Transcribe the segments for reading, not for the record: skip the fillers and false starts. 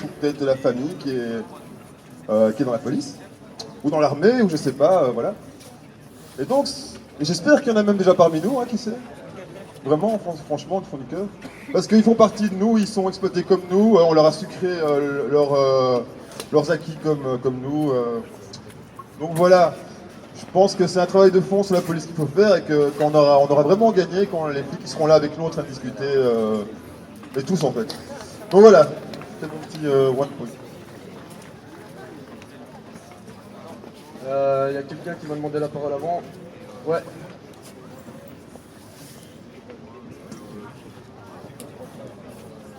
ou peut-être de la famille qui est dans la police, ou dans l'armée, ou je sais pas, voilà. Et donc, et j'espère qu'il y en a même déjà parmi nous, hein, qui sait. Vraiment, franchement, du fond du cœur. Parce qu'ils font partie de nous, ils sont exploités comme nous, on leur a sucré leurs acquis comme nous. Donc voilà, je pense que c'est un travail de fond sur la police qu'il faut faire et que quand on aura vraiment gagné quand les flics qui seront là avec nous en train de discuter, et tous en fait. Donc voilà, c'est mon petit one point. Il y a quelqu'un qui m'a demandé la parole avant. Ouais.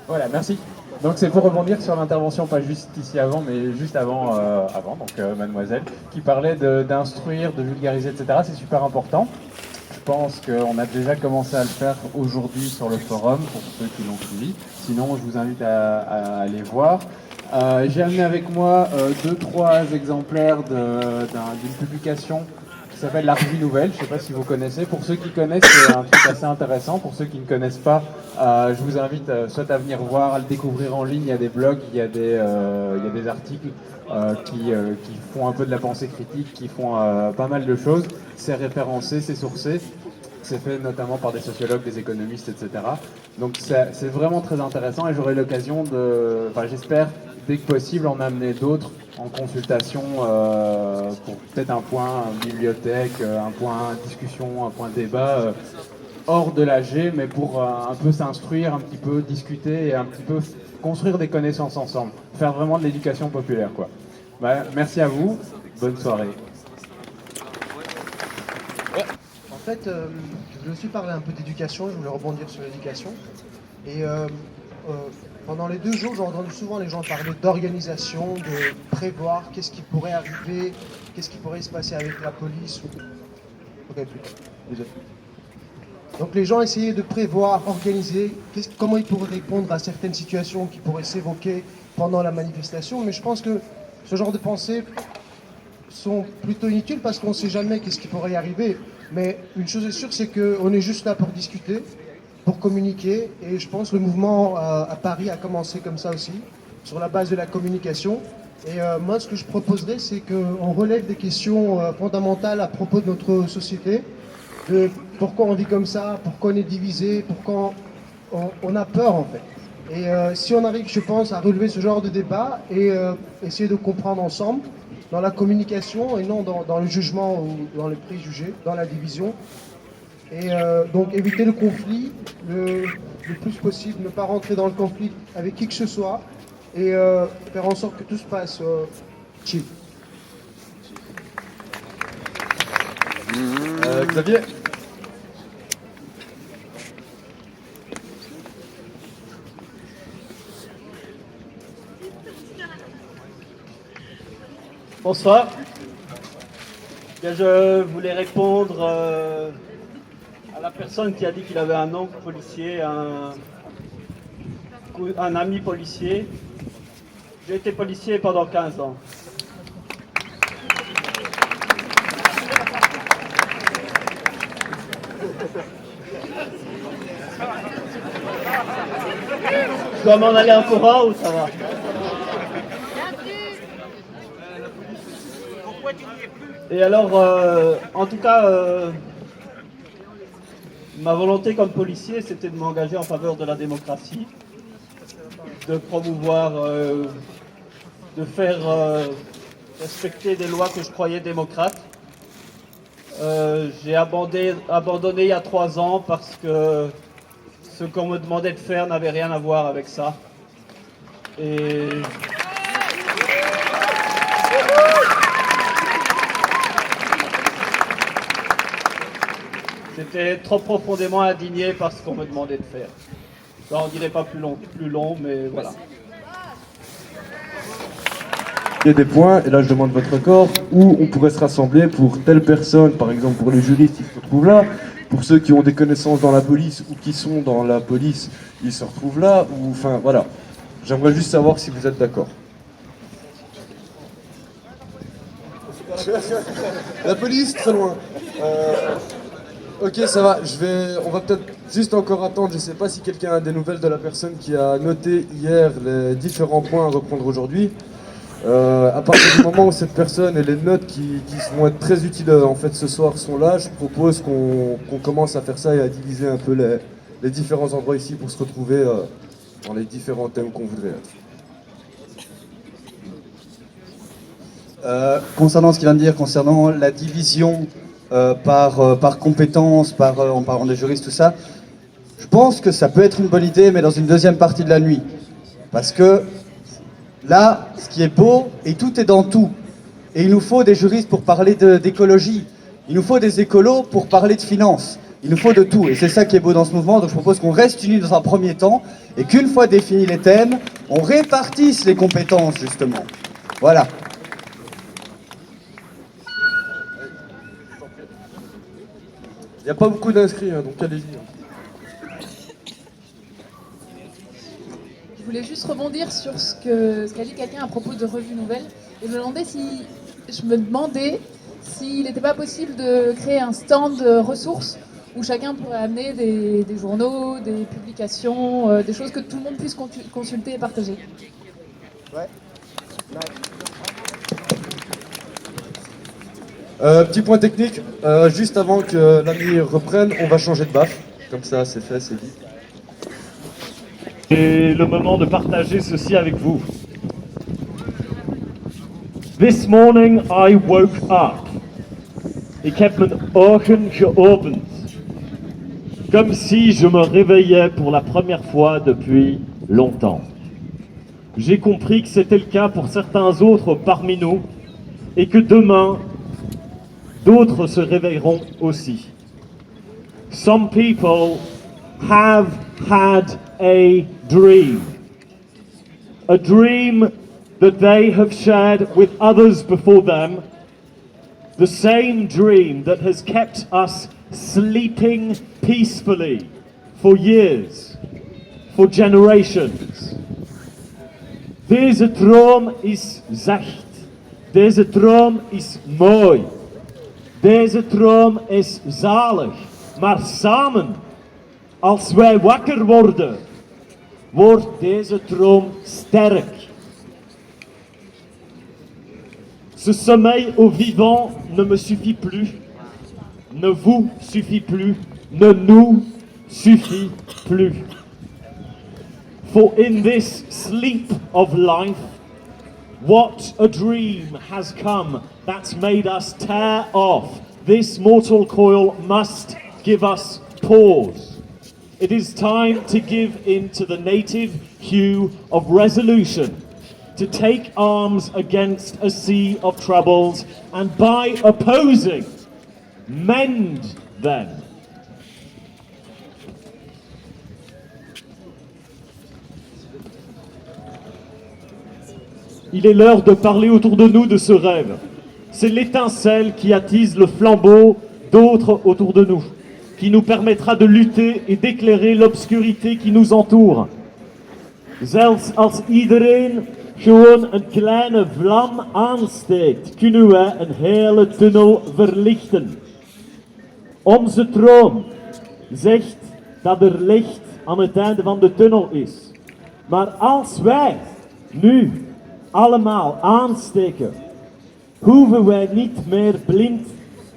Voilà, merci. Donc c'est pour rebondir sur l'intervention, pas juste ici avant, mais juste avant, mademoiselle, qui parlait d'instruire, de vulgariser, etc. C'est super important. Je pense qu'on a déjà commencé à le faire aujourd'hui sur le forum, pour ceux qui l'ont suivi. Sinon, je vous invite à aller voir. J'ai amené avec moi 2-3 exemplaires d'une publication qui s'appelle La Revue Nouvelle. Je ne sais pas si vous connaissez. Pour ceux qui connaissent, c'est un truc assez intéressant. Pour ceux qui ne connaissent pas, je vous invite soit à venir voir, à le découvrir en ligne. Il y a des blogs, il y a des articles qui font un peu de la pensée critique, qui font pas mal de choses. C'est référencé, c'est sourcé. C'est fait notamment par des sociologues, des économistes, etc. Donc c'est vraiment très intéressant et j'aurai l'occasion de, enfin j'espère, dès que possible, en amener d'autres en consultation pour peut-être un point bibliothèque, un point discussion, un point débat hors de l'AG, mais pour un peu s'instruire, un petit peu discuter et un petit peu construire des connaissances ensemble. Faire vraiment de l'éducation populaire, quoi. Bah, merci à vous, bonne soirée. En fait, je voulais aussi parler un peu d'éducation, je voulais rebondir sur l'éducation. Et pendant les 2 jours, j'ai entendu souvent les gens parler d'organisation, de prévoir qu'est-ce qui pourrait arriver, qu'est-ce qui pourrait se passer avec la police. Ok, désolé. Donc les gens essayaient de prévoir, organiser, comment ils pourraient répondre à certaines situations qui pourraient s'évoquer pendant la manifestation. Mais je pense que ce genre de pensées sont plutôt inutiles parce qu'on ne sait jamais qu'est-ce qui pourrait y arriver. Mais une chose est sûre, c'est qu'on est juste là pour discuter, pour communiquer. Et je pense que le mouvement à Paris a commencé comme ça aussi, sur la base de la communication. Et moi, ce que je proposerais, c'est qu'on relève des questions fondamentales à propos de notre société, de pourquoi on vit comme ça, pourquoi on est divisé, pourquoi on a peur en fait. Et si on arrive, je pense, à relever ce genre de débat et essayer de comprendre ensemble, dans la communication et non dans le jugement ou dans les préjugés, dans la division. Et donc éviter le conflit le plus possible, ne pas rentrer dans le conflit avec qui que ce soit et faire en sorte que tout se passe chill. Xavier. Bonsoir. Bien, je voulais répondre à la personne qui a dit qu'il avait un oncle policier, un ami policier. J'ai été policier pendant 15 ans. Je dois m'en aller en courant ou ça va? Et alors, en tout cas, ma volonté comme policier, c'était de m'engager en faveur de la démocratie, de promouvoir, de faire respecter des lois que je croyais démocrates. J'ai abandonné il y a 3 ans parce que ce qu'on me demandait de faire n'avait rien à voir avec ça. Et j'étais trop profondément indigné par ce qu'on me demandait de faire. Ça en dirait pas plus long, mais voilà. Il y a des points, et là je demande votre accord, où on pourrait se rassembler pour telle personne, par exemple pour les juristes, ils se retrouvent là, pour ceux qui ont des connaissances dans la police ou qui sont dans la police, ils se retrouvent là, ou enfin voilà. J'aimerais juste savoir si vous êtes d'accord. La police, très loin. Ok, ça va. On va peut-être Juste encore attendre, je ne sais pas si quelqu'un a des nouvelles de la personne qui a noté hier les différents points à reprendre aujourd'hui. À partir du moment où cette personne et les notes qui vont être très utiles en fait ce soir sont là, je propose qu'on commence à faire ça et à diviser un peu les différents endroits ici pour se retrouver dans les différents thèmes qu'on voudrait être. Concernant ce qu'il vient de dire, concernant la division par compétences, en parlant des juristes, tout ça, je pense que ça peut être une bonne idée, mais dans une deuxième partie de la nuit. Parce que là, ce qui est beau, et tout est dans tout. Et il nous faut des juristes pour parler d'écologie. Il nous faut des écolos pour parler de finances. Il nous faut de tout. Et c'est ça qui est beau dans ce mouvement. Donc je propose qu'on reste unis dans un premier temps, et qu'une fois définis les thèmes, on répartisse les compétences, justement. Voilà. Il n'y a pas beaucoup d'inscrits, hein, donc allez-y. Je voulais juste rebondir sur ce qu'a dit quelqu'un à propos de Revue Nouvelle. Et je me demandais s'il n'était pas possible de créer un stand de ressources où chacun pourrait amener des journaux, des publications, des choses que tout le monde puisse consulter et partager. Ouais. Petit point technique, juste avant que l'ami reprenne, on va changer de baffe. Comme ça, c'est fait, c'est dit. C'est le moment de partager ceci avec vous. This morning I woke up. Ik heb mijn ogen geopend. Comme si je me réveillais pour la première fois depuis longtemps. J'ai compris que c'était le cas pour certains autres parmi nous et que demain, d'autres se réveilleront aussi. Some people have had a dream that they have shared with others before them, the same dream that has kept us sleeping peacefully for years, for generations. Deze droom is zacht, deze droom is mooi, deze droom is zalig, maar samen, als wij wakker worden, wordt deze droom sterk. Ce sommeil au vivant ne me suffit plus, ne vous suffit plus, ne nous suffit plus. For in this sleep of life, what a dream has come that's made us tear off. This mortal coil must give us pause. It is time to give in to the native hue of resolution, to take arms against a sea of troubles, and by opposing, mend them. Il est l'heure de parler autour de nous de ce rêve. C'est l'étincelle qui attise le flambeau d'autres autour de nous, qui nous permettra de lutter et d'éclairer l'obscurité qui nous entoure. Zelfs als iedereen gewoon een kleine vlam aansteekt, kunnen wij een hele tunnel verlichten. Onze droom zegt dat er licht aan het einde van de tunnel is. Maar als wij nu allemaal aansteken, hoeven wij niet meer blind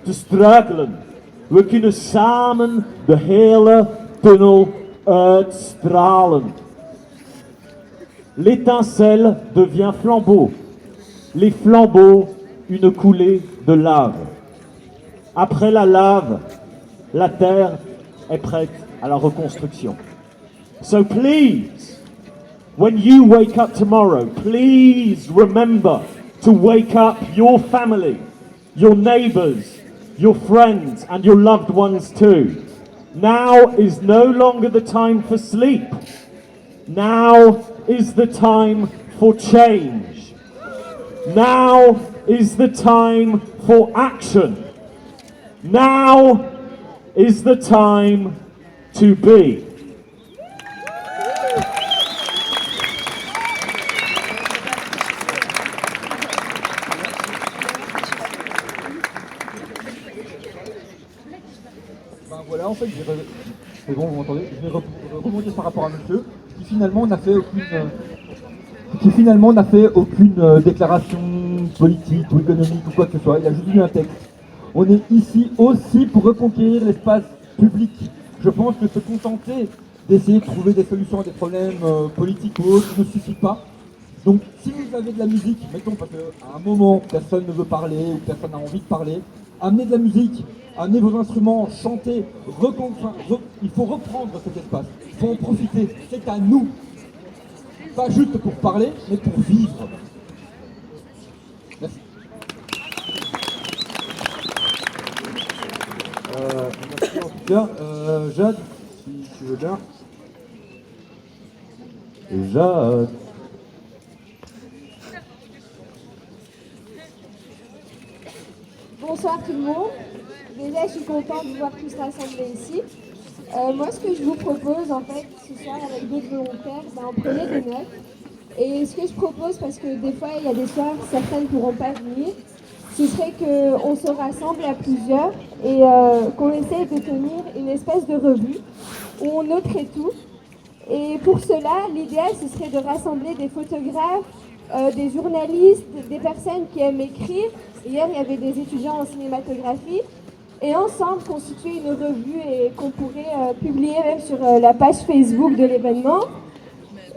te struikelen. We kunnen samen de hele tunnel uitstralen. L'étincelle devient flambeau. Les flambeaux, une coulée de lave. Après la lave, la terre est prête à la reconstruction. So please, when you wake up tomorrow, please remember to wake up your family, your neighbors, your friends, and your loved ones too. Now is no longer the time for sleep. Now is the time for change. Now is the time for action. Now is the time to be. Ben voilà, en fait, Mais bon, vous m'entendez, je vais rebondir par rapport à monsieur, qui finalement n'a fait aucune déclaration politique ou économique ou quoi que ce soit. Il a juste lu un texte. On est ici aussi pour reconquérir l'espace public. Je pense que se contenter d'essayer de trouver des solutions à des problèmes politiques ou autres ne suffit pas. Donc si vous avez de la musique, mettons parce qu'à un moment personne ne veut parler ou personne n'a envie de parler, amenez de la musique, amenez vos instruments, chantez, il faut reprendre cet espace, il faut en profiter, c'est à nous. Pas juste pour parler, mais pour vivre. Merci. Merci en tout cas. Jade, si tu veux bien. Jade. Bonsoir tout le monde. Déjà, je suis contente de vous voir tous rassemblés ici. Moi, ce que je vous propose, en fait, ce soir, avec d'autres volontaires, on prenait des notes. Et ce que je propose, parce que des fois, il y a des soirs, certains ne pourront pas venir, ce serait qu'on se rassemble à plusieurs et qu'on essaye de tenir une espèce de revue où on noterait tout. Et pour cela, l'idéal, ce serait de rassembler des photographes, des journalistes, des personnes qui aiment écrire. Hier, il y avait des étudiants en cinématographie. Et ensemble, constituer une revue et qu'on pourrait publier même sur la page Facebook de l'événement.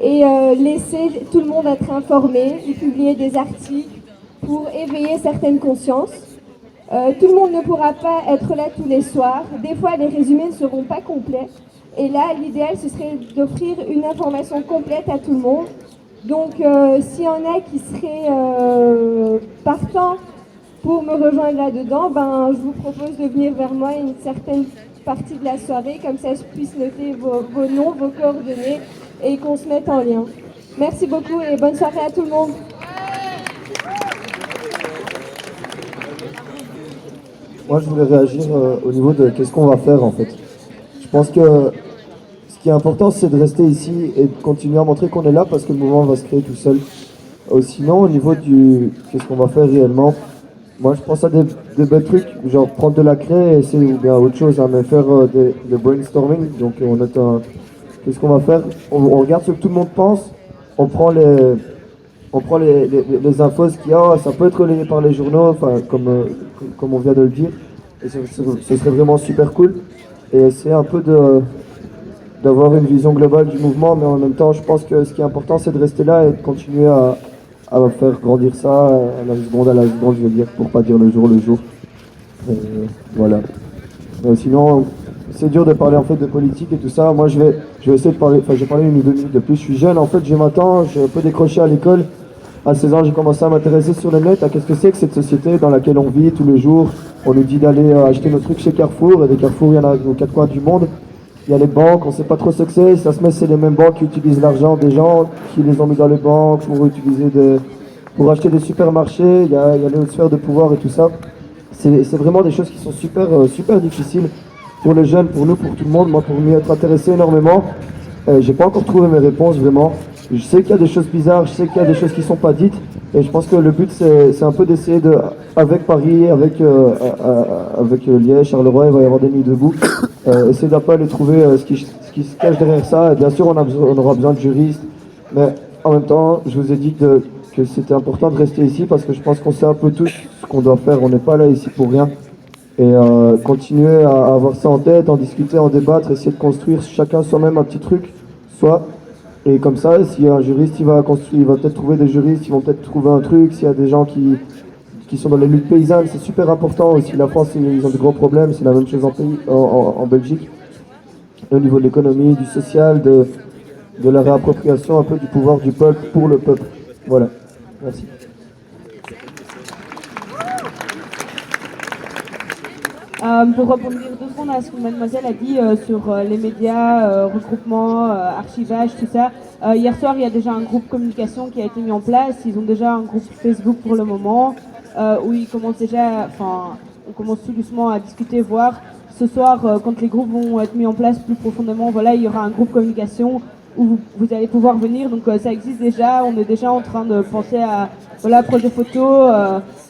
Et laisser tout le monde être informé, et publier des articles pour éveiller certaines consciences. Tout le monde ne pourra pas être là tous les soirs. Des fois, les résumés ne seront pas complets. Et là, l'idéal, ce serait d'offrir une information complète à tout le monde. Donc, s'il y en a qui seraient partants pour me rejoindre là-dedans, je vous propose de venir vers moi une certaine partie de la soirée. Comme ça, je puisse noter vos noms, vos coordonnées et qu'on se mette en lien. Merci beaucoup et bonne soirée à tout le monde. Moi, je voulais réagir au niveau de qu'est-ce qu'on va faire en fait. Je pense que ce qui est important, c'est de rester ici et de continuer à montrer qu'on est là parce que le mouvement va se créer tout seul. Sinon, au niveau du qu'est-ce qu'on va faire réellement, moi je pense à des belles trucs, genre prendre de la craie et essayer ou bien autre chose, mais faire des brainstorming. Donc on note qu'est-ce qu'on va faire, on regarde ce que tout le monde pense, on prend les infos, ce qu'il y a, ça peut être relayé par les journaux, enfin comme on vient de le dire, et ce serait vraiment super cool. Et essayer un peu d'avoir une vision globale du mouvement, mais en même temps je pense que ce qui est important c'est de rester là et de continuer à faire grandir ça à la seconde, je veux dire, pour pas dire le jour. Voilà. Sinon, c'est dur de parler en fait de politique et tout ça. Moi, je vais essayer de parler. Enfin, j'ai parlé 1 ou 2 minutes de plus. Je suis jeune, en fait, j'ai 20 ans. J'ai un peu décroché à l'école. À 16 ans, j'ai commencé à m'intéresser sur le net à qu'est-ce que c'est que cette société dans laquelle on vit tous les jours. On nous dit d'aller acheter nos trucs chez Carrefour. Et des Carrefour, il y en a aux 4 coins du monde. Il y a les banques, on sait pas trop ce que c'est. Ça se met, c'est les mêmes banques qui utilisent l'argent des gens, qui les ont mis dans les banques pour acheter des supermarchés. Il y a les sphères de pouvoir et tout ça. C'est vraiment des choses qui sont super difficiles pour les jeunes, pour nous, pour tout le monde. Moi, pour m'y être intéressé énormément, j'ai pas encore trouvé mes réponses vraiment. Je sais qu'il y a des choses bizarres, je sais qu'il y a des choses qui sont pas dites. Et je pense que le but, c'est un peu d'essayer avec Paris, avec Liège, Charleroi, il va y avoir des nuits debout. Essayer d'un peu aller trouver ce qui se cache derrière ça. Et bien sûr, on aura besoin de juristes. Mais en même temps, je vous ai dit que c'était important de rester ici parce que je pense qu'on sait un peu tous ce qu'on doit faire. On n'est pas là ici pour rien. Et continuer à avoir ça en tête, en discuter, en débattre, essayer de construire chacun soi-même un petit truc. Et comme ça, s'il y a un juriste, il va peut-être trouver des juristes, ils vont peut-être trouver un truc. S'il y a des gens qui sont dans les luttes paysannes, c'est super important aussi. La France, ils ont de gros problèmes, c'est la même chose en Belgique. Et au niveau de l'économie, du social, de la réappropriation un peu du pouvoir du peuple pour le peuple. Voilà. Merci. Pour rebondir 2 secondes à ce que mademoiselle a dit sur les médias, regroupement, archivage, tout ça. Hier soir, il y a déjà un groupe communication qui a été mis en place. Ils ont déjà un groupe Facebook pour le moment où ils commencent on commence tout doucement à discuter, voir. Ce soir, quand les groupes vont être mis en place plus profondément, voilà, il y aura un groupe communication où vous allez pouvoir venir. Donc ça existe déjà. On est déjà en train de penser à projet photo,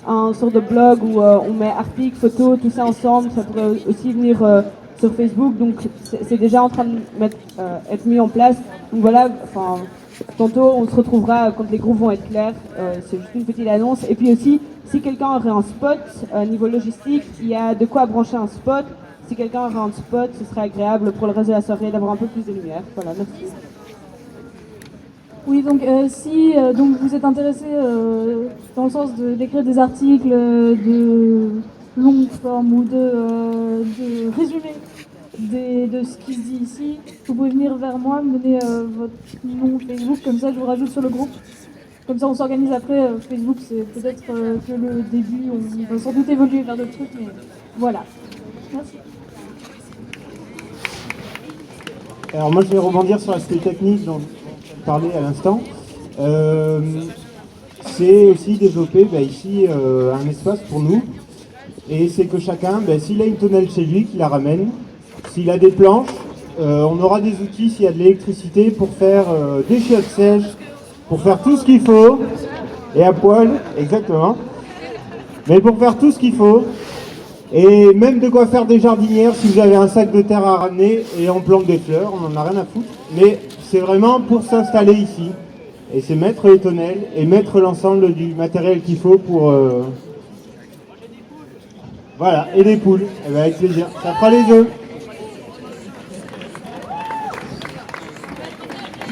un sort de blog où on met articles, photos, tout ça ensemble. Ça pourrait aussi venir sur Facebook, donc c'est déjà en train de être mis en place. Donc voilà, enfin, tantôt on se retrouvera quand les groupes vont être clairs, c'est juste une petite annonce. Et puis aussi, si quelqu'un aurait un spot, niveau logistique, il y a de quoi brancher un spot. Si quelqu'un aurait un spot, ce serait agréable pour le reste de la soirée d'avoir un peu plus de lumière. Voilà, merci. Oui, donc si donc vous êtes intéressé dans le sens d'écrire des articles de longue forme ou de résumé de ce qui se dit ici, vous pouvez venir vers moi, me donner votre nom Facebook, comme ça je vous rajoute sur le groupe. Comme ça on s'organise après. Facebook c'est peut-être que le début, on va sans doute évoluer vers d'autres trucs, mais voilà. Merci. Alors moi je vais rebondir sur l'aspect technique dont je parlais à l'instant. C'est aussi développer ici un espace pour nous. Et c'est que chacun, s'il a une tonnelle chez lui, qu'il la ramène. S'il a des planches, on aura des outils, s'il y a de l'électricité, pour faire des chiottes sèches, pour faire tout ce qu'il faut. Et à poil, exactement. Mais pour faire tout ce qu'il faut. Et même de quoi faire des jardinières si vous avez un sac de terre à ramener et on plante des fleurs, on n'en a rien à foutre. Mais c'est vraiment pour s'installer ici. Et c'est mettre les tonnelles et mettre l'ensemble du matériel qu'il faut pour... Voilà, et des poules. Et avec plaisir. Ça fera les œufs.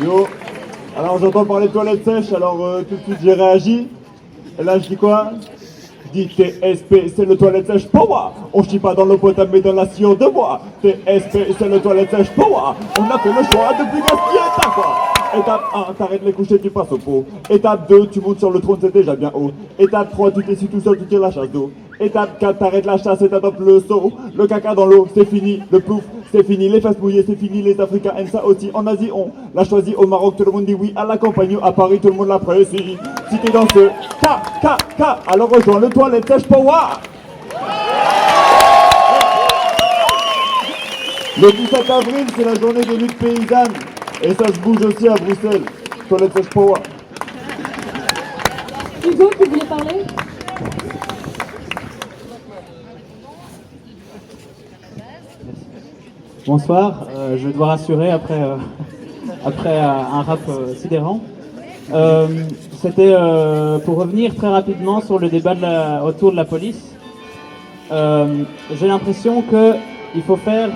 Yo, alors j'entends parler de toilettes sèches, alors tout de suite j'ai réagi. Et là je dis quoi? Je dis TSP, c'est le toilette sèche pour moi. On chie pas dans l'eau potable mais dans la sciure de bois. TSP, c'est le toilette sèche pour moi. On a fait le choix de plus gaspiller ta quoi. Étape 1, t'arrêtes les coucher, tu passes au pot. Étape 2, tu montes sur le trône, c'est déjà bien haut. Étape 3, tu t'essuies tout seul, tu tires la chasse d'eau. Étape 4, t'arrêtes la chasse et t'adoptes le seau. Le caca dans l'eau, c'est fini. Le plouf, c'est fini. Les fesses mouillées, c'est fini. Les Africains aiment ça aussi. En Asie, on l'a choisi. Au Maroc, tout le monde dit oui. À la campagne, à Paris, tout le monde l'apprécie. Si t'es dans ce K, alors rejoins le toilette sèche power. Le 17 avril, c'est la journée des luttes paysannes. Et ça se bouge aussi à Bruxelles. Toilette sèche power. Hugo, vous voulez parler? Bonsoir, je vais devoir assurer après un rap sidérant. C'était pour revenir très rapidement sur le débat autour de la police. J'ai l'impression qu'il faut faire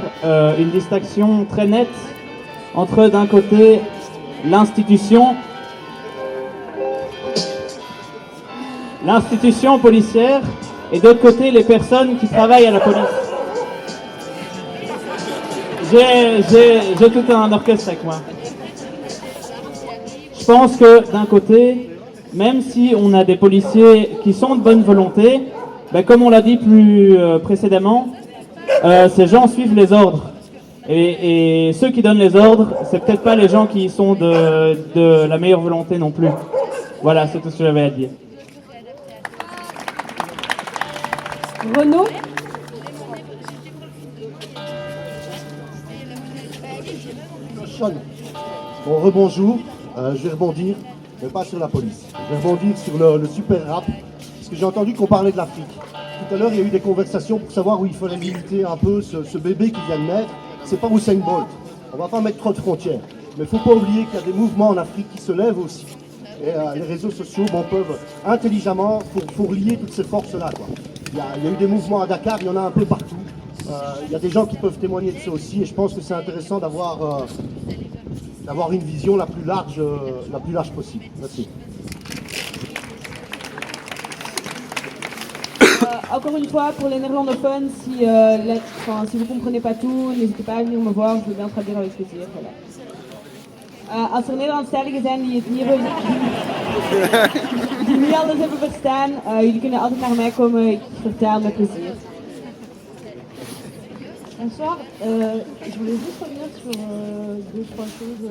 une distinction très nette entre d'un côté l'institution policière et d'autre côté les personnes qui travaillent à la police. J'ai tout un orchestre avec moi. Je pense que d'un côté, même si on a des policiers qui sont de bonne volonté, comme on l'a dit plus précédemment, ces gens suivent les ordres. Et ceux qui donnent les ordres, c'est peut-être pas les gens qui sont de la meilleure volonté non plus. Voilà, c'est tout ce que j'avais à dire. Renaud? Bon, rebonjour, je vais rebondir, mais pas sur la police. Je vais rebondir sur le super rap, parce que j'ai entendu qu'on parlait de l'Afrique. Tout à l'heure, il y a eu des conversations pour savoir où il fallait limiter un peu ce bébé qui vient de naître. C'est pas Usain Bolt, on va pas mettre trop de frontières. Mais il ne faut pas oublier qu'il y a des mouvements en Afrique qui se lèvent aussi. Et les réseaux sociaux peuvent intelligemment pour lier toutes ces forces-là. Il y a eu des mouvements à Dakar, il y en a un peu partout. Il y a des gens qui peuvent témoigner de ça aussi, et je pense que c'est intéressant d'avoir une vision la plus large possible. Merci. Encore une fois, pour les néerlandophones, si vous ne comprenez pas tout, n'hésitez pas à venir me voir, je veux bien traduire avec plaisir. Voilà. Als er Nederlandstaligen zijn die het niet alles hebben verstaan, jullie kunnen altijd naar mij komen, ik vertaal met plezier. Bonsoir, je voulais juste revenir sur deux, trois choses.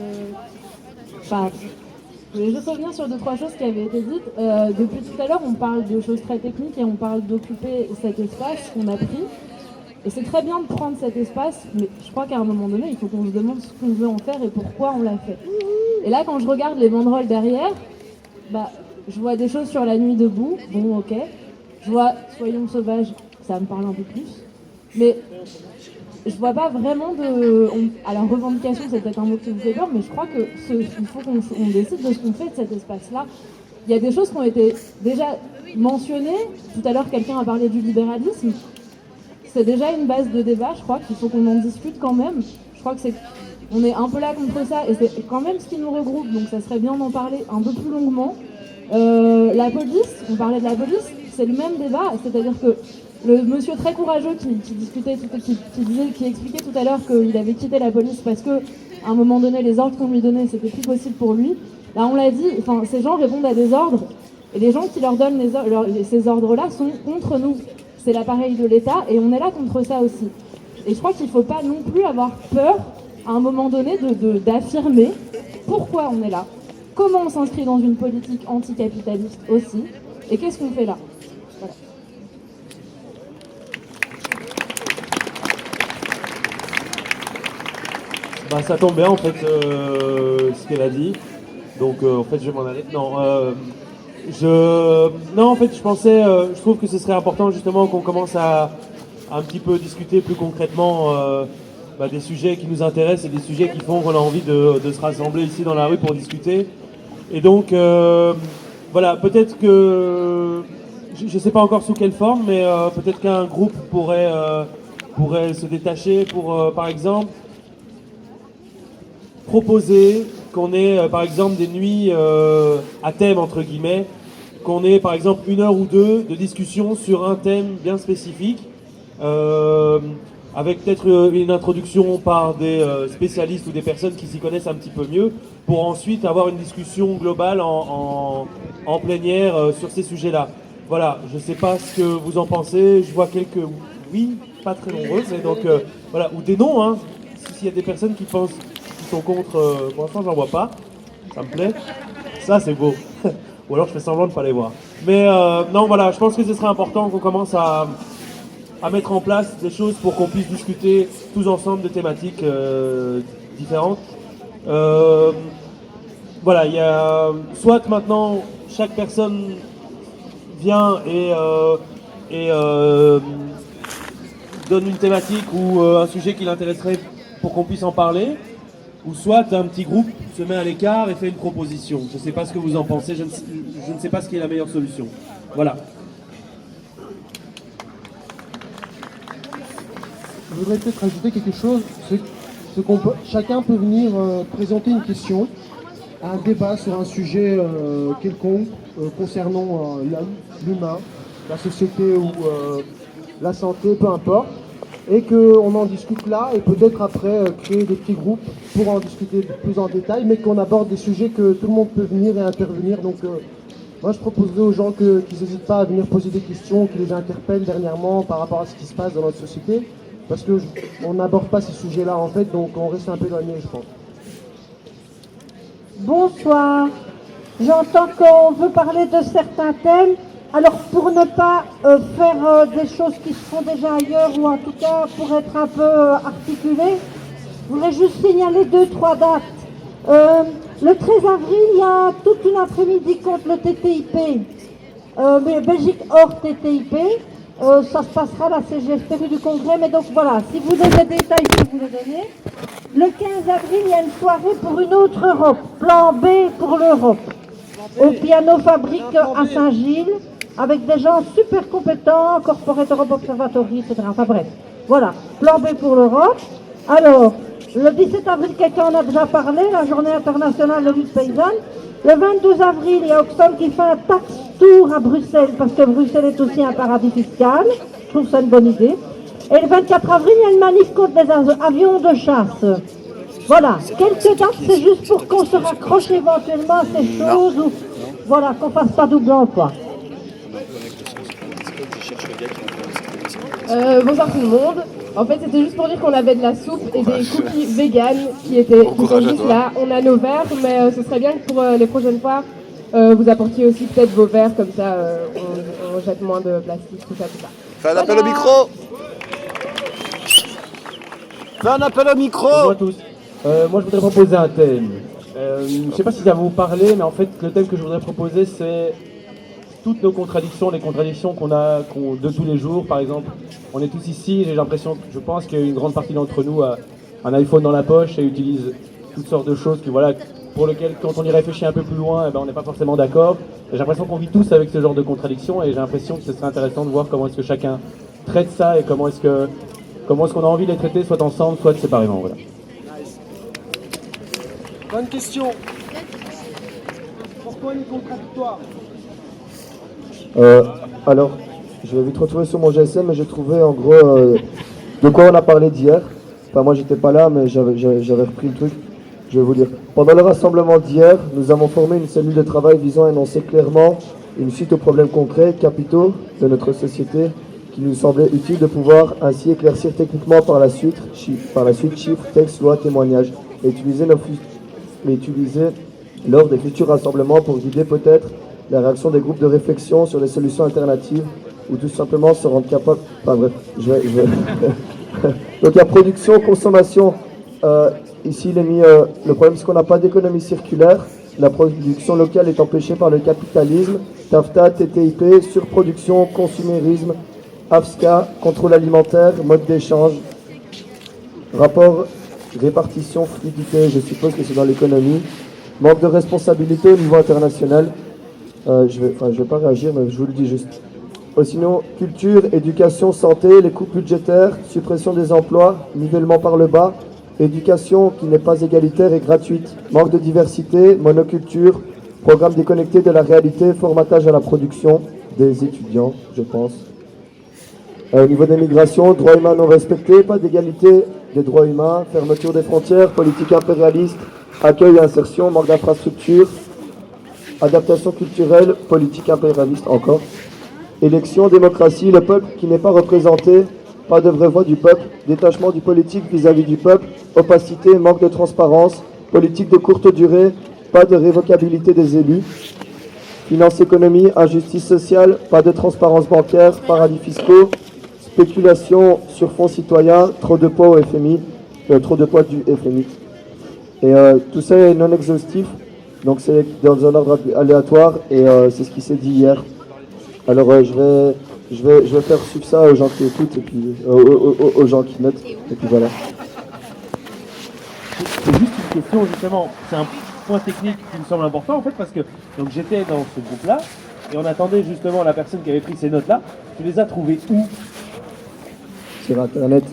Je voulais juste revenir sur deux, trois choses qui avaient été dites. Depuis tout à l'heure, on parle de choses très techniques et on parle d'occuper cet espace qu'on a pris. Et c'est très bien de prendre cet espace, mais je crois qu'à un moment donné, il faut qu'on se demande ce qu'on veut en faire et pourquoi on l'a fait. Et là, quand je regarde les banderoles derrière, je vois des choses sur la nuit debout, bon ok. Je vois Soyons sauvages, ça me parle un peu plus. Mais je vois pas vraiment alors revendication, c'est peut-être un mot qui vous fait peur, mais je crois que il faut qu'on décide de ce qu'on fait de cet espace-là. Il y a des choses qui ont été déjà mentionnées. Tout à l'heure, quelqu'un a parlé du libéralisme. C'est déjà une base de débat, je crois qu'il faut qu'on en discute quand même. Je crois que on est un peu là contre ça, et c'est quand même ce qui nous regroupe, donc ça serait bien d'en parler un peu plus longuement. La police, on parlait de la police, c'est le même débat, c'est-à-dire que le monsieur très courageux qui expliquait tout à l'heure qu'il avait quitté la police parce que à un moment donné, les ordres qu'on lui donnait, c'était plus possible pour lui. Là, on l'a dit, enfin, ces gens répondent à des ordres, et les gens qui leur donnent ces ordres-là sont contre nous. C'est l'appareil de l'État, et on est là contre ça aussi. Et je crois qu'il ne faut pas non plus avoir peur, à un moment donné, d'affirmer pourquoi on est là, comment on s'inscrit dans une politique anticapitaliste aussi, et qu'est-ce qu'on fait là. Voilà. Bah, ça tombe bien en fait ce qu'elle a dit. Donc en fait je vais m'en aller. Non, en fait je trouve que ce serait important justement qu'on commence à un petit peu discuter plus concrètement des sujets qui nous intéressent et des sujets qui font qu'on a envie de se rassembler ici dans la rue pour discuter. Et donc voilà, peut-être que je ne sais pas encore sous quelle forme, mais peut-être qu'un groupe pourrait se détacher pour par exemple proposer qu'on ait par exemple des nuits à thème entre guillemets, qu'on ait par exemple 1 heure ou 2 de discussion sur un thème bien spécifique, avec peut-être une introduction par des spécialistes ou des personnes qui s'y connaissent un petit peu mieux, pour ensuite avoir une discussion globale en plénière sur ces sujets-là. Voilà, je ne sais pas ce que vous en pensez, je vois quelques oui, pas très nombreuses, et donc voilà, ou des non, hein, s'il y a des personnes qui pensent sont contre, pour l'instant j'en vois pas, ça me plaît, ça c'est beau, ou alors je fais semblant de ne pas les voir. Mais non voilà, je pense que ce serait important qu'on commence à mettre en place des choses pour qu'on puisse discuter tous ensemble de thématiques différentes. Voilà, il y a soit maintenant chaque personne vient et donne une thématique ou un sujet qui l'intéresserait pour qu'on puisse en parler, ou soit un petit groupe se met à l'écart et fait une proposition. Je ne sais pas ce que vous en pensez, je ne sais pas ce qui est la meilleure solution. Voilà. Je voudrais peut-être ajouter quelque chose, chacun peut venir présenter une question, un débat sur un sujet quelconque concernant l'humain, la société ou la santé, peu importe. Et qu'on en discute là, et peut-être après créer des petits groupes pour en discuter plus en détail, mais qu'on aborde des sujets que tout le monde peut venir et intervenir. Donc moi je proposerais aux gens qu'ils n'hésitent pas à venir poser des questions qui les interpellent dernièrement par rapport à ce qui se passe dans notre société, parce qu'on n'aborde pas ces sujets-là en fait, donc on reste un peu éloigné, je pense. Bonsoir, j'entends qu'on veut parler de certains thèmes. Alors pour ne pas faire des choses qui se font déjà ailleurs, ou en tout cas pour être un peu articulé, je voudrais juste signaler 2-3 dates. Le 13 avril, il y a toute une après-midi contre le TTIP, Belgique hors TTIP. Ça se passera à la CGSP rue du Congrès, mais donc voilà, si vous avez des détails, je peux vous les donner. Le 15 avril, il y a une soirée pour une autre Europe, plan B pour l'Europe, au Piano Fabrique à Saint-Gilles, avec des gens super compétents, Corporate Europe Observatory, etc. Enfin bref, voilà, plan B pour l'Europe. Alors, le 17 avril, quelqu'un en a déjà parlé, la journée internationale de lutte paysanne. Le 22 avril, il y a Oxfam qui fait un tax tour à Bruxelles, parce que Bruxelles est aussi un paradis fiscal. Je trouve ça une bonne idée. Et le 24 avril, il y a une manif contre les avions de chasse. Voilà, quelques dates, c'est juste pour qu'on se raccroche éventuellement à ces choses, ou voilà, qu'on fasse pas double emploi. Bonsoir tout le monde. En fait, c'était juste pour dire qu'on avait de la soupe et des cookies véganes qui sont juste là. On a nos verres, mais ce serait bien que pour les prochaines fois, vous apportiez aussi peut-être vos verres, comme ça on jette moins de plastique, tout ça. Fais un appel au micro. Fais un appel au micro. Bonjour à tous. Moi, je voudrais proposer un thème. Je ne sais pas si ça va vous parler, mais en fait, le thème que je voudrais proposer, c'est toutes nos contradictions, les contradictions qu'on a de tous les jours, par exemple. On est tous ici, j'ai l'impression, je pense qu'une grande partie d'entre nous a un iPhone dans la poche et utilise toutes sortes de choses que, voilà, pour lesquelles, quand on y réfléchit un peu plus loin, eh ben, on n'est pas forcément d'accord. J'ai l'impression qu'on vit tous avec ce genre de contradictions et j'ai l'impression que ce serait intéressant de voir comment est-ce que chacun traite ça et comment est-ce qu'on a envie de les traiter, soit ensemble, soit séparément. Voilà. Bonne question. Pourquoi une contradictoire? Alors, je vais vite retrouver sur mon GSM, mais j'ai trouvé en gros de quoi on a parlé d'hier. Enfin, moi j'étais pas là, mais j'avais repris le truc. Je vais vous dire. Pendant le rassemblement d'hier, nous avons formé une cellule de travail visant à énoncer clairement une suite aux problèmes concrets, capitaux de notre société, qui nous semblait utile de pouvoir ainsi éclaircir techniquement par la suite chiffres, textes, lois, témoignages, et utiliser lors des futurs rassemblements pour guider peut-être la réaction des groupes de réflexion sur les solutions alternatives ou tout simplement se rendre capable... Enfin bref, je vais... Donc il y a production, consommation. Ici il est mis... le problème c'est qu'on n'a pas d'économie circulaire. La production locale est empêchée par le capitalisme. TAFTA, TTIP, surproduction, consumérisme, AFSCA, contrôle alimentaire, mode d'échange, rapport, répartition, fluidité, je suppose que c'est dans l'économie. Manque de responsabilité au niveau international. Je vais pas réagir, mais je vous le dis juste. Sinon, culture, éducation, santé, les coupes budgétaires, suppression des emplois, nivellement par le bas, éducation qui n'est pas égalitaire et gratuite, manque de diversité, monoculture, programme déconnecté de la réalité, formatage à la production des étudiants, je pense. Au niveau des migrations, droits humains non respectés, pas d'égalité des droits humains, fermeture des frontières, politique impérialiste, accueil et insertion, manque d'infrastructures, adaptation culturelle, politique impérialiste encore. Élection, démocratie, le peuple qui n'est pas représenté, pas de vraie voix du peuple, détachement du politique vis-à-vis du peuple, opacité, manque de transparence, politique de courte durée, pas de révocabilité des élus, finance économie, injustice sociale, pas de transparence bancaire, paradis fiscaux, spéculation sur fonds citoyens, trop de poids au FMI, trop de poids du FMI. Et tout ça est non exhaustif, donc c'est dans un ordre aléatoire et c'est ce qui s'est dit hier. Alors je vais faire suivre ça aux gens qui écoutent et puis aux gens qui notent et puis voilà. C'est juste une question justement, c'est un point technique qui me semble important en fait parce que donc j'étais dans ce groupe-là et on attendait justement la personne qui avait pris ces notes-là. Tu les as trouvées où? Sur internet.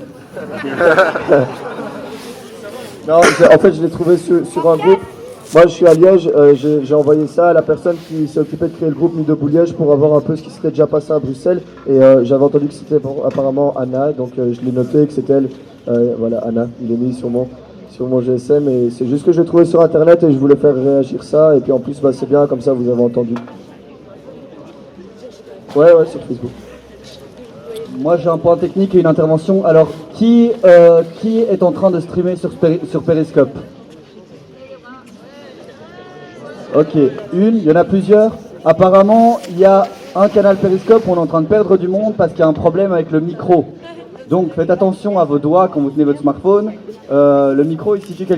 Non, en fait je l'ai trouvé sur un groupe. Moi je suis à Liège, j'ai envoyé ça à la personne qui s'est occupée de créer le groupe Nid debout Liège pour avoir un peu ce qui s'était déjà passé à Bruxelles et j'avais entendu que c'était apparemment Anna, donc je l'ai noté que c'était elle, voilà Anna, il est mis sur mon GSM et c'est juste que j'ai trouvé sur internet et je voulais faire réagir ça et puis en plus bah, c'est bien comme ça vous avez entendu. Ouais sur Facebook. Moi j'ai un point technique et une intervention. Alors qui est en train de streamer sur Periscope? Ok, il y en a plusieurs. Apparemment, il y a un canal Periscope, on est en train de perdre du monde parce qu'il y a un problème avec le micro. Donc faites attention à vos doigts quand vous tenez votre smartphone. Le micro, il situe quelque